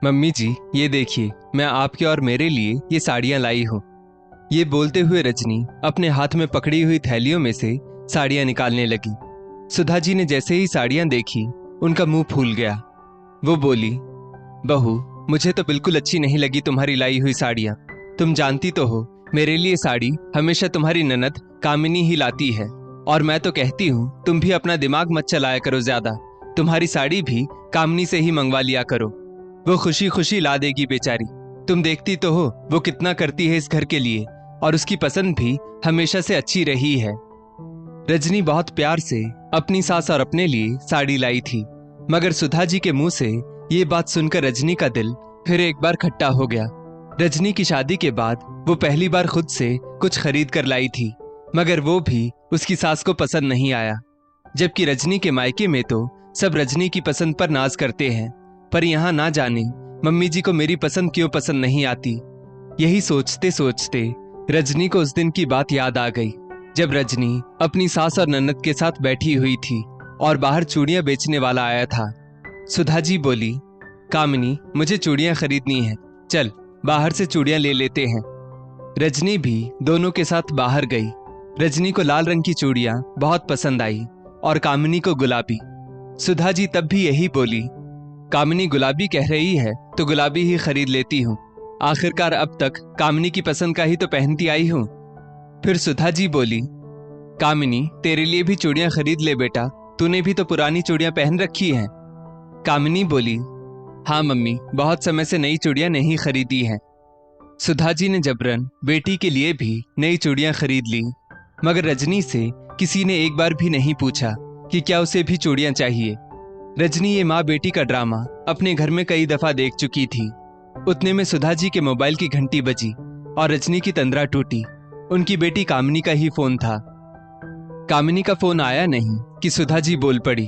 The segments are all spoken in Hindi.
मम्मी जी, ये देखिए, मैं आपके और मेरे लिए ये साड़ियाँ लाई हूँ। ये बोलते हुए रजनी अपने हाथ में पकड़ी हुई थैलियों में से साड़ियाँ निकालने लगी। सुधा जी ने जैसे ही साड़ियाँ देखी, उनका मुंह फूल गया। वो बोली, बहू, मुझे तो बिल्कुल अच्छी नहीं लगी तुम्हारी लाई हुई साड़ियाँ। तुम जानती तो हो, मेरे लिए साड़ी हमेशा तुम्हारी ननद कामिनी ही लाती है। और मैं तो कहती हूँ तुम भी अपना दिमाग मत चलाया करो ज्यादा। तुम्हारी साड़ी भी कामिनी से ही मंगवा लिया करो। वो खुशी खुशी ला देगी बेचारी। तुम देखती तो हो वो कितना करती है इस घर के लिए, और उसकी पसंद भी हमेशा से अच्छी रही है। रजनी बहुत प्यार से अपनी सास और अपने लिए साड़ी लाई थी, मगर सुधा जी के मुंह से ये बात सुनकर रजनी का दिल फिर एक बार खट्टा हो गया। रजनी की शादी के बाद वो पहली बार खुद से कुछ खरीद कर लाई थी, मगर वो भी उसकी सास को पसंद नहीं आया। जबकि रजनी के मायके में तो सब रजनी की पसंद पर नाज करते हैं, पर यहाँ ना जाने मम्मी जी को मेरी पसंद क्यों पसंद नहीं आती। यही सोचते सोचते रजनी को उस दिन की बात याद आ गई, जब रजनी अपनी सास और ननद के साथ बैठी हुई थी और बाहर चूड़ियां बेचने वाला आया था। सुधा जी बोली, कामिनी, मुझे चूड़ियां खरीदनी है, चल बाहर से चूड़ियां ले लेते हैं। रजनी भी दोनों के साथ बाहर गई। रजनी को लाल रंग की चूड़ियां बहुत पसंद आई और कामिनी को गुलाबी। सुधा जी तब भी यही बोली, कामिनी गुलाबी कह रही है तो गुलाबी ही खरीद लेती हूँ। आखिरकार अब तक कामिनी की पसंद का ही तो पहनती आई हूँ। फिर सुधा जी बोली, कामिनी, तेरे लिए भी चूड़ियां खरीद ले बेटा, तूने भी तो पुरानी चूड़ियां पहन रखी हैं। कामिनी बोली, हाँ मम्मी, बहुत समय से नई चूड़ियां नहीं खरीदी हैं। सुधा जी ने जबरन बेटी के लिए भी नई चूड़ियां खरीद ली, मगर रजनी से किसी ने एक बार भी नहीं पूछा कि क्या उसे भी चूड़ियां चाहिए। रजनी ये माँ बेटी का ड्रामा अपने घर में कई दफा देख चुकी थी। उतने में सुधा जी के मोबाइल की घंटी बजी और रजनी की तंद्रा टूटी। उनकी बेटी कामिनी का ही फोन था। कामिनी का फोन आया नहीं कि सुधा जी बोल पड़ी,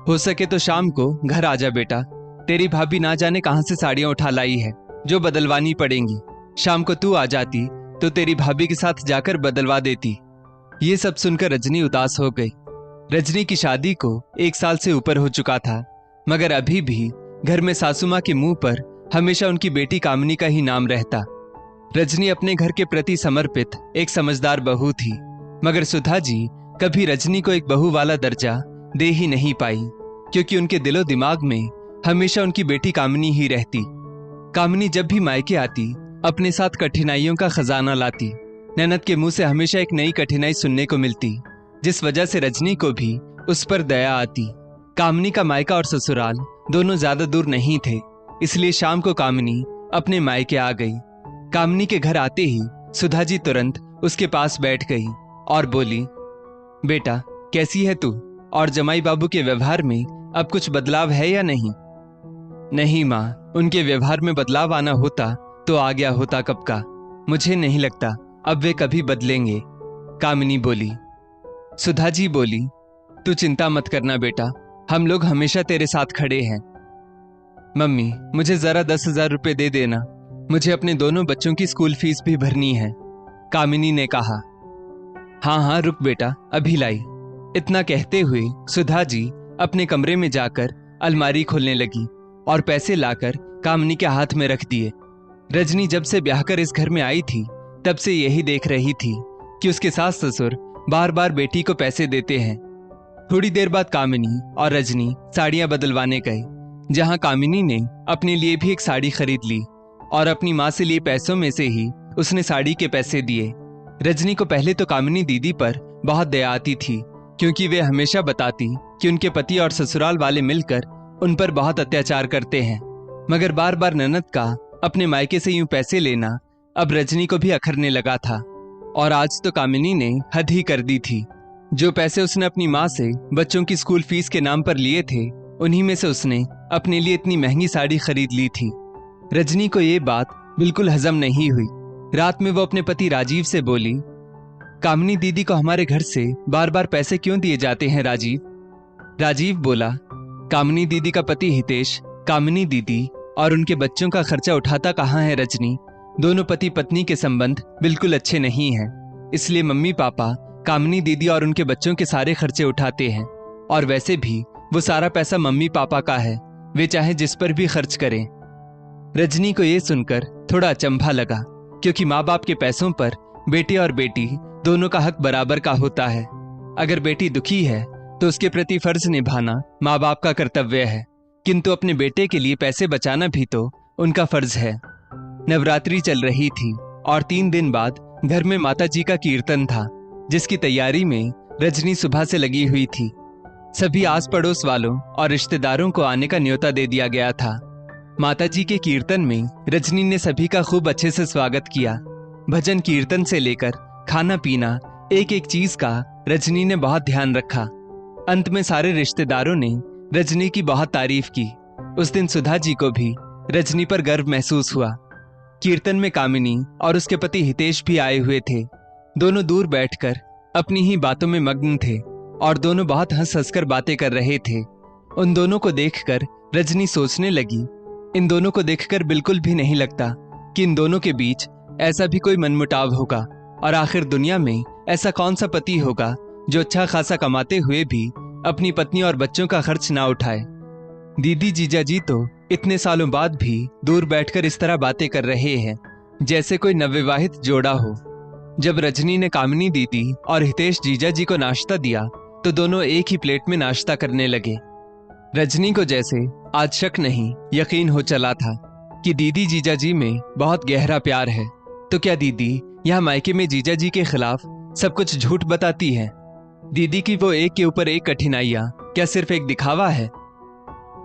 हो सके तो शाम को घर आ जा बेटा, तेरी भाभी ना जाने कहां से साड़ियां उठा लाई है जो बदलवानी पड़ेंगी। शाम को तू आ जाती तो तेरी भाभी के साथ जाकर बदलवा देती। ये सब सुनकर रजनी उदास हो गई। रजनी की शादी को 1 साल से ऊपर हो चुका था, मगर अभी भी घर में सासू मां के मुंह पर हमेशा उनकी बेटी कामिनी का ही नाम रहता। रजनी अपने घर के प्रति समर्पित एक समझदार बहू थी, मगर सुधा जी कभी रजनी को एक बहू वाला दर्जा दे ही नहीं पाई, क्योंकि उनके दिलो दिमाग में हमेशा उनकी बेटी कामिनी ही रहती। कामिनी जब भी मायके आती अपने साथ कठिनाइयों का खजाना लाती। ननद के मुंह से हमेशा एक नई कठिनाई सुनने को मिलती, जिस वजह से रजनी को भी उस पर दया आती। कामिनी का मायका और ससुराल दोनों ज्यादा दूर नहीं थे, इसलिए शाम को कामिनी अपने मायके आ गई। कामिनी के घर आते ही सुधा जी तुरंत उसके पास बैठ गई और बोली, बेटा कैसी है तू, और जमाई बाबू के व्यवहार में अब कुछ बदलाव है या नहीं? नहीं माँ, उनके व्यवहार में बदलाव आना होता तो आ गया होता कब का। मुझे नहीं लगता अब वे कभी बदलेंगे, कामिनी बोली। सुधा जी बोली, तू चिंता मत करना बेटा, हम लोग हमेशा तेरे साथ खड़े हैं। मम्मी, मुझे जरा 10,000 रुपए दे देना, मुझे अपने दोनों बच्चों की स्कूल फीस भी भरनी है, कामिनी ने कहा। हाँ हाँ रुक बेटा, अभी लाई। इतना कहते हुए सुधा जी अपने कमरे में जाकर अलमारी खोलने लगी और पैसे लाकर कामिनी के हाथ में रख दिए। रजनी जब से ब्याह कर इस घर में आई थी तब से यही देख रही थी कि उसके सास ससुर बार बार बेटी को पैसे देते हैं। थोड़ी देर बाद कामिनी और रजनी साड़ियां बदलवाने गए, जहां कामिनी ने अपने लिए भी एक साड़ी खरीद ली और अपनी माँ से लिए पैसों में से ही उसने साड़ी के पैसे दिए। रजनी को पहले तो कामिनी दीदी पर बहुत दया आती थी, क्योंकि वे हमेशा बताती कि उनके पति और ससुराल वाले मिलकर उन पर बहुत अत्याचार करते हैं, मगर बार बार ननद का अपने मायके से यूं पैसे लेना अब रजनी को भी अखरने लगा था। और आज तो कामिनी ने हद ही कर दी थी। जो पैसे उसने अपनी माँ से बच्चों की स्कूल फीस के नाम पर लिए थे, उन्हीं में से उसने अपने लिए इतनी महंगी साड़ी खरीद ली थी। रजनी को ये बात बिल्कुल हजम नहीं हुई। रात में वो अपने पति राजीव से बोली, कामिनी दीदी को हमारे घर से बार बार पैसे क्यों दिए जाते हैं राजीव? राजीव बोला, कामिनी दीदी का पति हितेश कामिनी दीदी और उनके बच्चों का खर्चा उठाता कहाँ है रजनी? दोनों पति पत्नी के संबंध बिल्कुल अच्छे नहीं हैं, इसलिए मम्मी पापा कामिनी दीदी और उनके बच्चों के सारे खर्चे उठाते हैं। और वैसे भी वो सारा पैसा मम्मी पापा का है, वे चाहे जिस पर भी खर्च करें। रजनी को ये सुनकर थोड़ा अचंभा लगा, क्योंकि माँ बाप के पैसों पर बेटे और बेटी दोनों का हक बराबर का होता है। अगर बेटी दुखी है तो उसके प्रति फर्ज निभाना माँ बाप का कर्तव्य है, किंतु अपने बेटे के लिए पैसे बचाना भी तो उनका फर्ज है। नवरात्रि चल रही थी और 3 दिन बाद घर में माता जी का कीर्तन था, जिसकी तैयारी में रजनी सुबह से लगी हुई थी। सभी आस पड़ोस वालों और रिश्तेदारों को आने का न्योता दे दिया गया था। माता जी के कीर्तन में रजनी ने सभी का खूब अच्छे से स्वागत किया। भजन कीर्तन से लेकर खाना पीना, एक एक चीज का रजनी ने बहुत ध्यान रखा। अंत में सारे रिश्तेदारों ने रजनी की बहुत तारीफ की। उस दिन सुधा जी को भी रजनी पर गर्व महसूस हुआ। कीर्तन में कामिनी और उसके पति हितेश भी आए हुए थे। दोनों दूर बैठकर अपनी ही बातों में मग्न थे और दोनों बहुत हंस हंसकर बातें कर रहे थे। उन दोनों को देखकर रजनी सोचने लगी, इन दोनों को देखकर बिल्कुल भी नहीं लगता कि इन दोनों के बीच ऐसा भी कोई मनमुटाव होगा। और आखिर दुनिया में ऐसा कौन सा पति होगा जो अच्छा खासा कमाते हुए भी अपनी पत्नी और बच्चों का खर्च ना उठाए। दीदी जीजा जी तो इतने सालों बाद भी दूर बैठकर इस तरह बातें कर रहे हैं जैसे कोई नवविवाहित जोड़ा हो। जब रजनी ने कामिनी दीदी और हितेश जीजा जी को नाश्ता दिया तो दोनों एक ही प्लेट में नाश्ता करने लगे। रजनी को जैसे आज शक नहीं यकीन हो चला था कि दीदी जीजा जी में बहुत गहरा प्यार है। तो क्या दीदी यहाँ मायके में जीजा जी के खिलाफ सब कुछ झूठ बताती है? दीदी की वो एक के ऊपर एक कठिनाइयां क्या सिर्फ एक दिखावा है?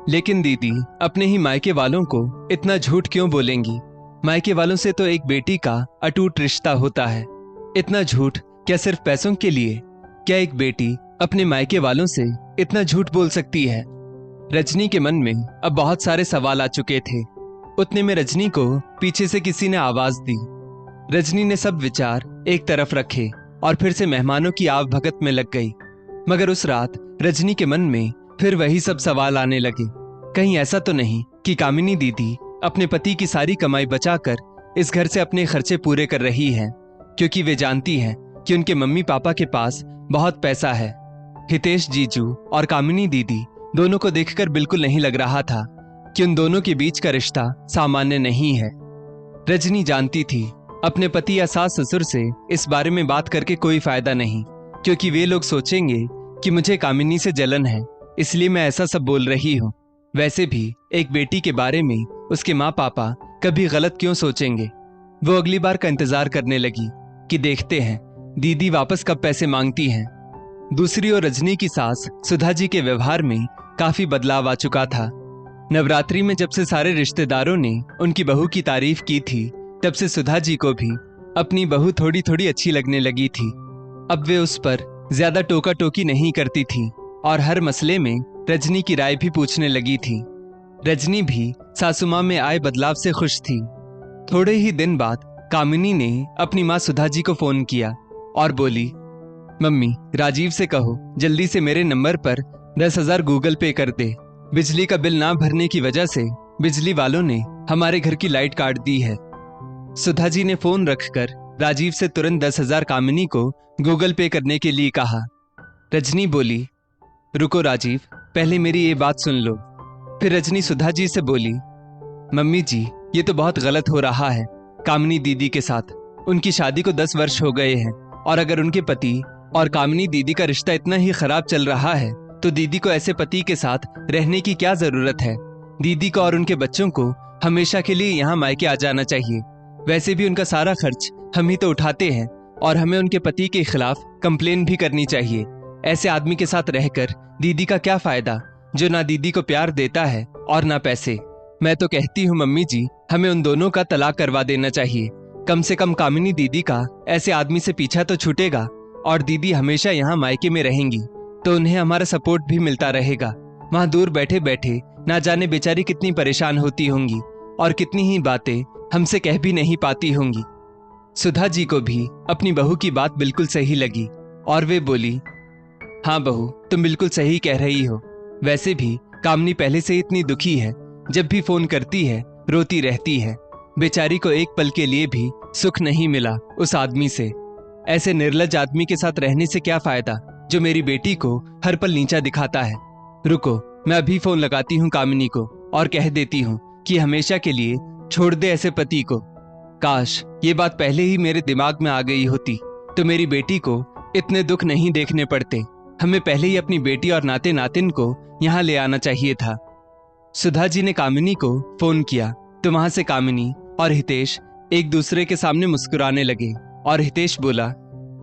लेकिन दीदी अपने ही मायके वालों को इतना झूठ क्यों बोलेंगी? मायके वालों से तो एक बेटी का अटूट रिश्ता होता है। इतना झूठ क्या सिर्फ पैसों के लिए? क्या एक बेटी अपने मायके वालों से इतना झूठ बोल सकती है? रजनी के मन में अब बहुत सारे सवाल आ चुके थे। उतने में रजनी को पीछे से किसी ने आवाज दी। रजनी ने सब विचार एक तरफ रखे और फिर से मेहमानों की आव भगत में लग गई। मगर उस रात रजनी के मन में फिर वही सब सवाल आने लगे। कहीं ऐसा तो नहीं कि कामिनी दीदी अपने पति की सारी कमाई बचाकर इस घर से अपने खर्चे पूरे कर रही है, क्योंकि वे जानती हैं कि उनके मम्मी पापा के पास बहुत पैसा है। हितेश जीजू और कामिनी दीदी दोनों को देखकर बिल्कुल नहीं लग रहा था कि उन दोनों के बीच का रिश्ता सामान्य नहीं है। रजनी जानती थी अपने पति या सास ससुर से इस बारे में बात करके कोई फायदा नहीं, क्योंकि वे लोग सोचेंगे कि मुझे कामिनी से जलन है, इसलिए मैं ऐसा सब बोल रही हूँ। वैसे भी एक बेटी के बारे में उसके माँ पापा कभी गलत क्यों सोचेंगे? वो अगली बार का इंतजार करने लगी कि देखते हैं दीदी वापस कब पैसे मांगती हैं। दूसरी ओर रजनी की सास सुधा जी के व्यवहार में काफी बदलाव आ चुका था। नवरात्रि में जब से सारे रिश्तेदारों ने उनकी बहू की तारीफ की थी, तब से सुधा जी को भी अपनी बहू थोड़ी थोड़ी अच्छी लगने लगी थी। अब वे उस पर ज्यादा टोका टोकी नहीं करती थी और हर मसले में रजनी की राय भी पूछने लगी थी। रजनी भी सासुमां में आए बदलाव से खुश थी। थोड़े ही दिन बाद कामिनी ने अपनी माँ सुधा जी को फोन किया और बोली, मम्मी राजीव से कहो जल्दी से मेरे नंबर पर 10,000 गूगल पे कर दे। बिजली का बिल ना भरने की वजह से बिजली वालों ने हमारे घर की लाइट काट दी है। सुधा जी ने फोन रखकर राजीव से तुरंत 10,000 कामिनी को गूगल पे करने के लिए कहा। रजनी बोली, रुको राजीव, पहले मेरी ये बात सुन लो। फिर रजनी सुधा जी से बोली, मम्मी जी ये तो बहुत गलत हो रहा है कामिनी दीदी के साथ। उनकी शादी को 10 वर्ष हो गए हैं और अगर उनके पति और कामिनी दीदी का रिश्ता इतना ही खराब चल रहा है तो दीदी को ऐसे पति के साथ रहने की क्या जरूरत है? दीदी को और उनके बच्चों को हमेशा के लिए यहाँ मायके आ जाना चाहिए। वैसे भी उनका सारा खर्च हम ही तो उठाते हैं और हमें उनके पति के खिलाफ कंप्लेन भी करनी चाहिए। ऐसे आदमी के साथ रहकर दीदी का क्या फायदा, जो ना दीदी को प्यार देता है और ना पैसे। मैं तो कहती हूँ मम्मी जी, हमें उन दोनों का तलाक करवा देना चाहिए। कम से कम कामिनी दीदी का ऐसे आदमी से पीछा तो छूटेगा और दीदी हमेशा यहाँ मायके में रहेंगी तो उन्हें हमारा सपोर्ट भी मिलता रहेगा। वहाँ दूर बैठे बैठे ना जाने बेचारी कितनी परेशान होती होंगी और कितनी ही बातें हमसे कह भी नहीं पाती होंगी। सुधा जी को भी अपनी बहू की बात बिल्कुल सही लगी और वे बोली, हाँ बहू तुम बिल्कुल सही कह रही हो। वैसे भी कामनी पहले से इतनी दुखी है, जब भी फोन करती है रोती रहती है। बेचारी को एक पल के लिए भी सुख नहीं मिला उस आदमी से। ऐसे निर्लज आदमी के साथ रहने से क्या फायदा जो मेरी बेटी को हर पल नीचा दिखाता है। रुको मैं अभी फोन लगाती हूँ कामिनी को और कह देती हूँ कि हमेशा के लिए छोड़ दे ऐसे पति को। काश ये बात पहले ही मेरे दिमाग में आ गई होती तो मेरी बेटी को इतने दुख नहीं देखने पड़ते। हमें पहले ही अपनी बेटी और नाते नातिन को यहाँ ले आना चाहिए था। सुधा जी ने कामिनी को फोन किया तो वहां से कामिनी और हितेश एक दूसरे के सामने मुस्कुराने लगे और हितेश बोला,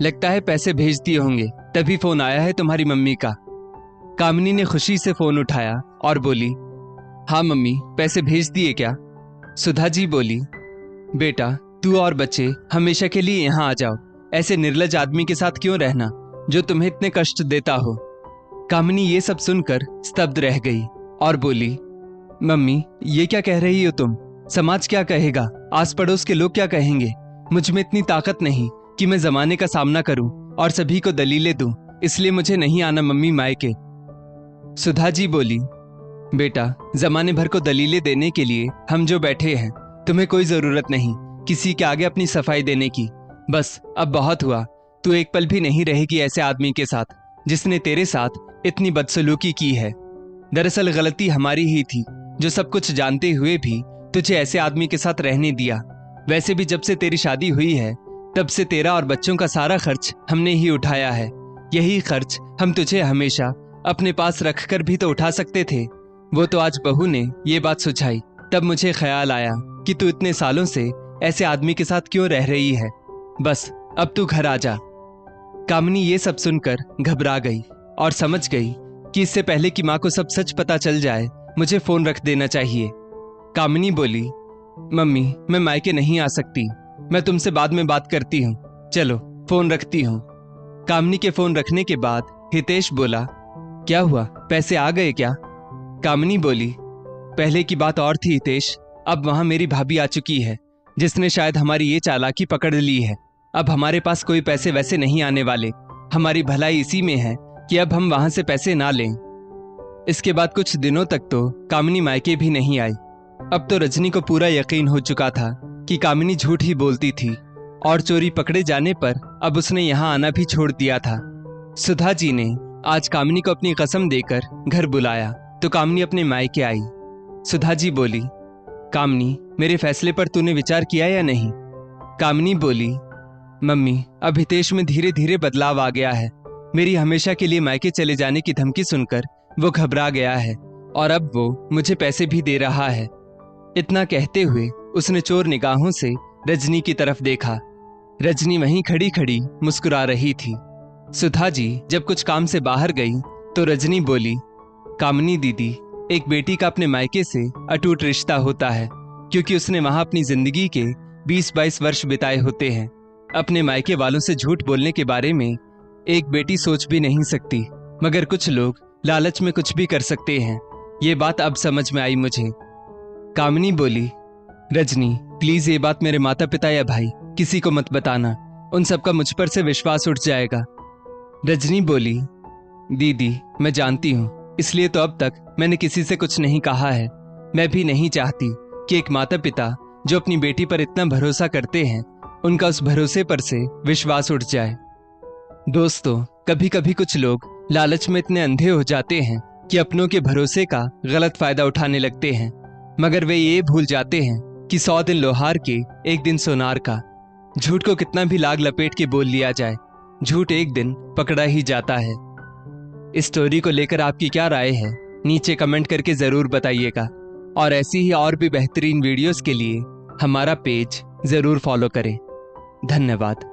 लगता है पैसे भेज दिए होंगे तभी फोन आया है तुम्हारी मम्मी का। कामिनी ने खुशी से फोन उठाया और बोली, हाँ मम्मी, पैसे भेज दिए क्या? सुधा जी बोली, बेटा तू और बच्चे हमेशा के लिए यहाँ आ जाओ। ऐसे निर्लज आदमी के साथ क्यों रहना जो तुम्हें इतने कष्ट देता हो। कामिनी ये सब सुनकर स्तब्ध रह गई और बोली, मम्मी ये क्या कह रही हो तुम? समाज क्या कहेगा? आस पड़ोस के लोग क्या कहेंगे? मुझ में इतनी ताकत नहीं कि मैं जमाने का सामना करूं और सभी को दलीलें दूं, इसलिए मुझे नहीं आना मम्मी मायके। सुधा जी बोली, बेटा जमाने भर को दलीलें देने के लिए हम जो बैठे हैं, तुम्हें कोई जरूरत नहीं किसी के आगे अपनी सफाई देने की। बस अब बहुत हुआ। तू एक पल भी नहीं रहेगी ऐसे आदमी के साथ जिसने तेरे साथ इतनी बदसलूकी की है। दरअसल गलती हमारी ही थी जो सब कुछ जानते हुए भी तुझे ऐसे आदमी के साथ रहने दिया। वैसे भी जब से तेरी शादी हुई है तब से तेरा और बच्चों का सारा खर्च हमने ही उठाया है। यही खर्च हम तुझे हमेशा अपने पास रखकर भी तो उठा सकते थे। वो तो आज बहू ने ये बात सुझाई तब मुझे ख्याल आया कि तू इतने सालों से ऐसे आदमी के साथ क्यों रह रही है। बस अब तू घर आ जा। कामिनी ये सब सुनकर घबरा गई और समझ गई कि इससे पहले कि माँ को सब सच पता चल जाए मुझे फोन रख देना चाहिए। कामिनी बोली, मम्मी मैं मायके नहीं आ सकती, मैं तुमसे बाद में बात करती हूँ, चलो फोन रखती हूँ। कामिनी के फोन रखने के बाद हितेश बोला, क्या हुआ, पैसे आ गए क्या? कामिनी बोली, पहले की बात और थी हितेश, अब वहां मेरी भाभी आ चुकी है जिसने शायद हमारी ये चालाकी पकड़ ली है। अब हमारे पास कोई पैसे वैसे नहीं आने वाले। हमारी भलाई इसी में है कि अब हम वहां से पैसे ना लें। इसके बाद कुछ दिनों तक तो कामिनी मायके भी नहीं आई। अब तो रजनी को पूरा यकीन हो चुका था कि कामिनी झूठ ही बोलती थी और चोरी पकड़े जाने पर अब उसने यहाँ आना भी छोड़ दिया था। सुधा जी ने आज कामिनी को अपनी कसम देकर घर बुलाया तो कामिनी अपने मायके आई। सुधा जी बोली, कामिनी मेरे फैसले पर तूने विचार किया या नहीं? कामिनी बोली, मम्मी अब हितेश में धीरे धीरे बदलाव आ गया है। मेरी हमेशा के लिए मायके चले जाने की धमकी सुनकर वो घबरा गया है और अब वो मुझे पैसे भी दे रहा है। इतना कहते हुए उसने चोर निगाहों से रजनी की तरफ देखा। रजनी वहीं खड़ी खड़ी मुस्कुरा रही थी। सुधा जी जब कुछ काम से बाहर गई तो रजनी बोली, कामिनी दीदी, एक बेटी का अपने मायके से अटूट रिश्ता होता है क्योंकि उसने वहां अपनी जिंदगी के 20-22 वर्ष बिताए होते हैं। अपने मायके वालों से झूठ बोलने के बारे में एक बेटी सोच भी नहीं सकती, मगर कुछ लोग लालच में कुछ भी कर सकते हैं। ये बात अब समझ में आई मुझे। कामिनी बोली, रजनी प्लीज ये बात मेरे माता पिता या भाई किसी को मत बताना, उन सबका मुझ पर से विश्वास उठ जाएगा। रजनी बोली, दीदी मैं जानती हूँ, इसलिए तो अब तक मैंने किसी से कुछ नहीं कहा है। मैं भी नहीं चाहती कि एक माता पिता जो अपनी बेटी पर इतना भरोसा करते हैं उनका उस भरोसे पर से विश्वास उठ जाए। दोस्तों कभी कभी कुछ लोग लालच में इतने अंधे हो जाते हैं कि अपनों के भरोसे का गलत फायदा उठाने लगते हैं, मगर वे ये भूल जाते हैं कि 100 दिन लोहार के 1 दिन सोनार का। झूठ को कितना भी लाग लपेट के बोल लिया जाए, झूठ एक दिन पकड़ा ही जाता है। इस स्टोरी को लेकर आपकी क्या राय है नीचे कमेंट करके जरूर बताइएगा और ऐसी ही और भी बेहतरीन वीडियोस के लिए हमारा पेज जरूर फॉलो करें। धन्यवाद।